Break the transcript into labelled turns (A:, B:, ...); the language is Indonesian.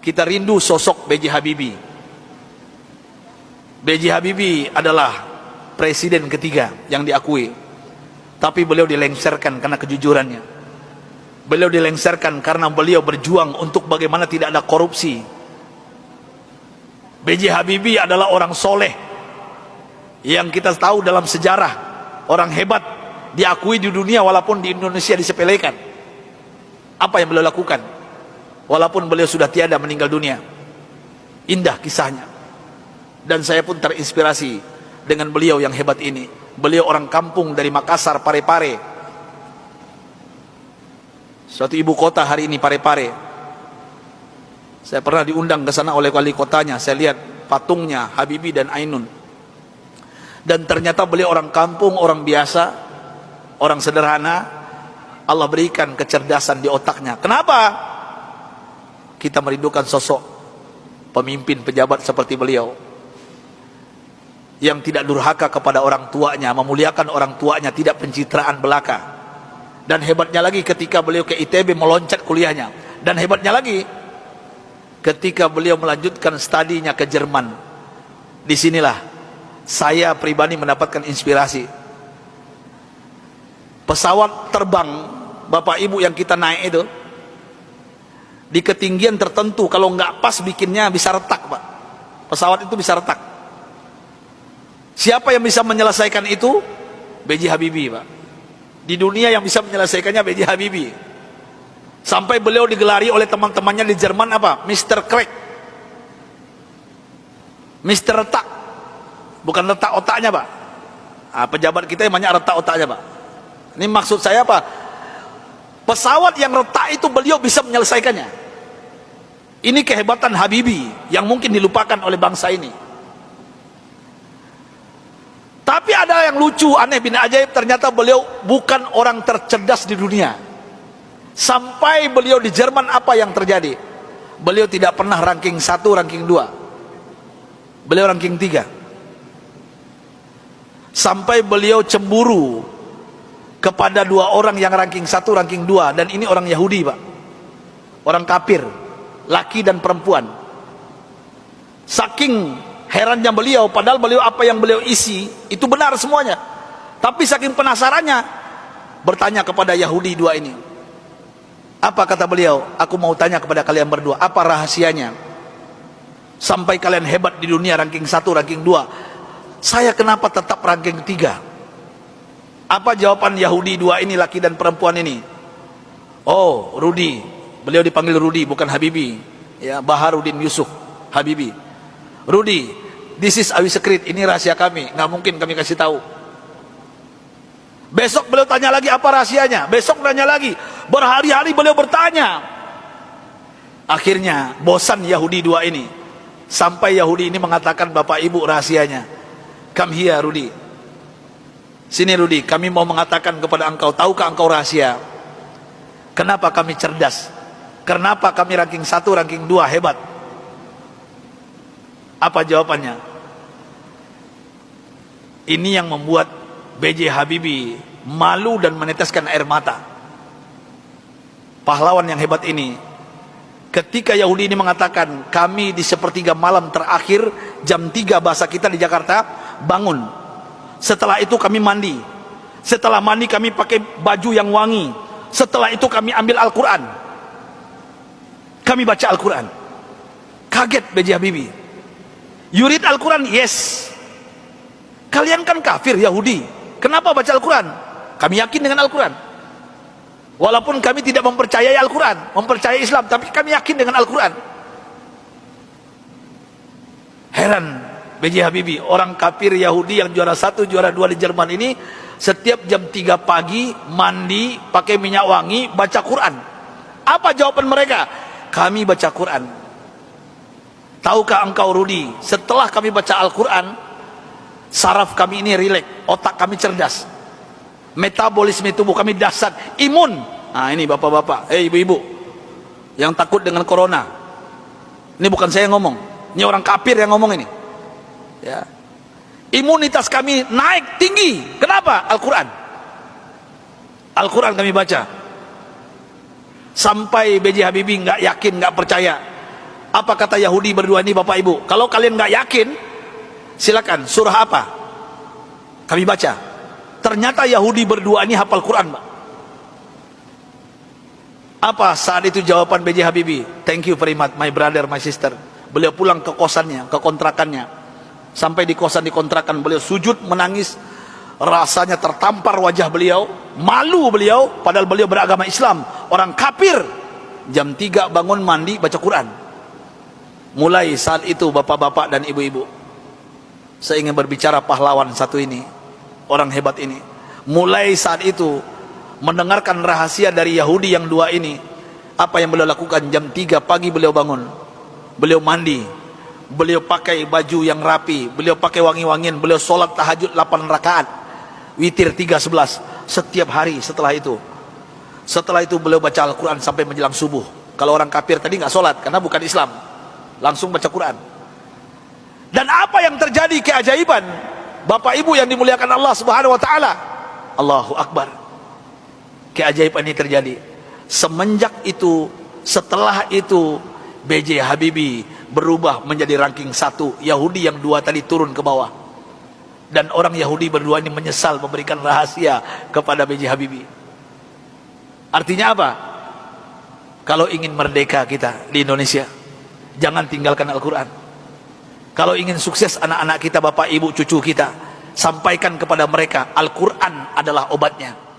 A: kita rindu sosok B.J. Habibie. B.J. Habibie adalah presiden ketiga yang diakui, tapi beliau dilengsarkan karena kejujurannya. Beliau dilengsarkan karena beliau berjuang untuk bagaimana tidak ada korupsi. B.J. Habibie adalah orang soleh yang kita tahu dalam sejarah, orang hebat, diakui di dunia walaupun di Indonesia disepelekan. Apa yang beliau lakukan walaupun beliau sudah tiada, meninggal dunia? Indah kisahnya, dan saya pun terinspirasi dengan beliau yang hebat ini. Beliau orang kampung dari Makassar, Parepare, suatu ibu kota hari ini, Parepare. Saya pernah diundang ke sana oleh wali kotanya. Saya lihat patungnya Habibie dan Ainun, dan ternyata beliau orang kampung, orang biasa, orang sederhana. Allah berikan kecerdasan di otaknya. Kenapa kita merindukan sosok pemimpin pejabat seperti beliau, yang tidak durhaka kepada orang tuanya, memuliakan orang tuanya, tidak pencitraan belaka. Dan hebatnya lagi, ketika beliau ke ITB meloncat kuliahnya. Dan hebatnya lagi, ketika beliau melanjutkan studinya ke Jerman. Disinilah saya pribadi mendapatkan inspirasi. Pesawat terbang Bapak Ibu yang kita naik itu, di ketinggian tertentu, kalau nggak pas bikinnya bisa retak, Pak. Pesawat itu bisa retak. Siapa yang bisa menyelesaikan itu? B.J. Habibie, Pak. Di dunia yang bisa menyelesaikannya B.J. Habibie. Sampai beliau digelari oleh teman-temannya di Jerman apa? Mr. Crack, Mr. Retak. Bukan retak otaknya, Pak. Nah, pejabat kita yang banyak retak otaknya, Pak. Ini maksud saya apa? Pesawat yang retak itu beliau bisa menyelesaikannya. Ini kehebatan Habibie yang mungkin dilupakan oleh bangsa ini. Tapi ada yang lucu, aneh bin ajaib, ternyata beliau bukan orang tercerdas di dunia. Sampai beliau di Jerman, apa yang terjadi? Beliau tidak pernah ranking 1, ranking 2. Beliau ranking 3. Sampai beliau cemburu kepada 2 orang yang ranking 1, ranking 2, dan ini orang Yahudi, Pak. Orang kafir, laki dan perempuan. Saking herannya beliau, padahal beliau apa yang beliau isi itu benar semuanya. Tapi saking penasarannya, bertanya kepada Yahudi 2 ini. Apa kata beliau? Aku mau tanya kepada kalian berdua, apa rahasianya sampai kalian hebat di dunia, ranking 1, ranking 2? Saya kenapa tetap ranking 3? Apa jawaban Yahudi 2 ini, laki dan perempuan ini? Oh, Rudi. Beliau dipanggil Rudi, bukan Habibie. Ya, Baharudin Yusuf Habibie. Rudi, this is our secret. Ini rahasia kami, nggak mungkin kami kasih tahu. Besok beliau tanya lagi, apa rahasianya? Besok tanya lagi. Berhari-hari beliau bertanya. Akhirnya bosan Yahudi 2 ini. Sampai Yahudi ini mengatakan, Bapak Ibu, rahasianya. Come here, Rudi. Sini Rudi, kami mau mengatakan kepada engkau, tahukah engkau rahasia? Kenapa kami cerdas? Kenapa kami ranking 1, ranking 2 hebat? Apa jawabannya? Ini yang membuat B.J. Habibie malu dan meneteskan air mata. Pahlawan yang hebat ini, ketika Yahudi ini mengatakan, kami di sepertiga malam terakhir, jam 3 bahasa kita di Jakarta, bangun. Setelah itu kami mandi. Setelah mandi kami pakai baju yang wangi. Setelah itu kami ambil Al-Quran. Kami baca Al-Quran. Kaget B.J. Habibie. You read Al-Quran? Yes. Kalian kan kafir Yahudi, kenapa baca Al-Quran? Kami yakin dengan Al-Quran. Walaupun kami tidak mempercayai Al-Quran, mempercayai Islam, tapi kami yakin dengan Al-Quran. Heran B.J. Habibie, orang kafir Yahudi yang juara 1, juara 2 di Jerman ini, setiap jam 3 pagi mandi, pakai minyak wangi, baca Quran. Apa jawaban mereka? Kami baca Quran. Tahukah engkau Rudi, setelah kami baca Al-Quran, saraf kami ini rileks, otak kami cerdas, metabolisme tubuh kami dahsyat, imun. Nah ini bapak-bapak, ibu-ibu yang takut dengan corona, ini bukan saya yang ngomong, ini orang kafir yang ngomong ini. Ya. Imunitas kami naik tinggi. Kenapa? Al-Quran. Al-Quran kami baca. Sampai B.J. Habibie nggak yakin, nggak percaya. Apa kata Yahudi berdua ini Bapak Ibu? Kalau kalian nggak yakin, silakan. Surah apa? Kami baca. Ternyata Yahudi berdua ini hafal Quran, Pak. Apa saat itu jawaban B.J. Habibie? Thank you very much, my brother, my sister. Beliau pulang ke kosannya, ke kontrakannya. Sampai di kosan di kontrakan beliau sujud menangis. Rasanya tertampar wajah beliau, malu beliau, padahal beliau beragama Islam, orang kafir. Jam 3 bangun mandi baca Quran. Mulai saat itu bapak-bapak dan ibu-ibu, saya ingin berbicara pahlawan satu ini, orang hebat ini. Mulai saat itu mendengarkan rahasia dari Yahudi yang dua ini, apa yang beliau lakukan? Jam 3 pagi beliau bangun, beliau mandi, beliau pakai baju yang rapi, beliau pakai wangi-wangian, beliau sholat tahajud 8 rakaat, witir 3:11 setiap hari. Setelah itu beliau baca Al-Quran sampai menjelang subuh. Kalau orang kafir tadi nggak sholat karena bukan Islam, langsung baca Quran. Dan apa yang terjadi keajaiban, Bapak Ibu yang dimuliakan Allah Subhanahu wa taala, Allahu Akbar. Keajaiban ini terjadi. Semenjak itu, setelah itu B.J. Habibie berubah menjadi ranking 1. Yahudi yang dua tadi turun ke bawah. Dan orang Yahudi berdua ini menyesal memberikan rahasia kepada B.J. Habibie. Artinya apa? Kalau ingin merdeka kita di Indonesia, jangan tinggalkan Al-Quran. Kalau ingin sukses anak-anak kita, bapak, ibu, cucu kita, sampaikan kepada mereka Al-Quran adalah obatnya.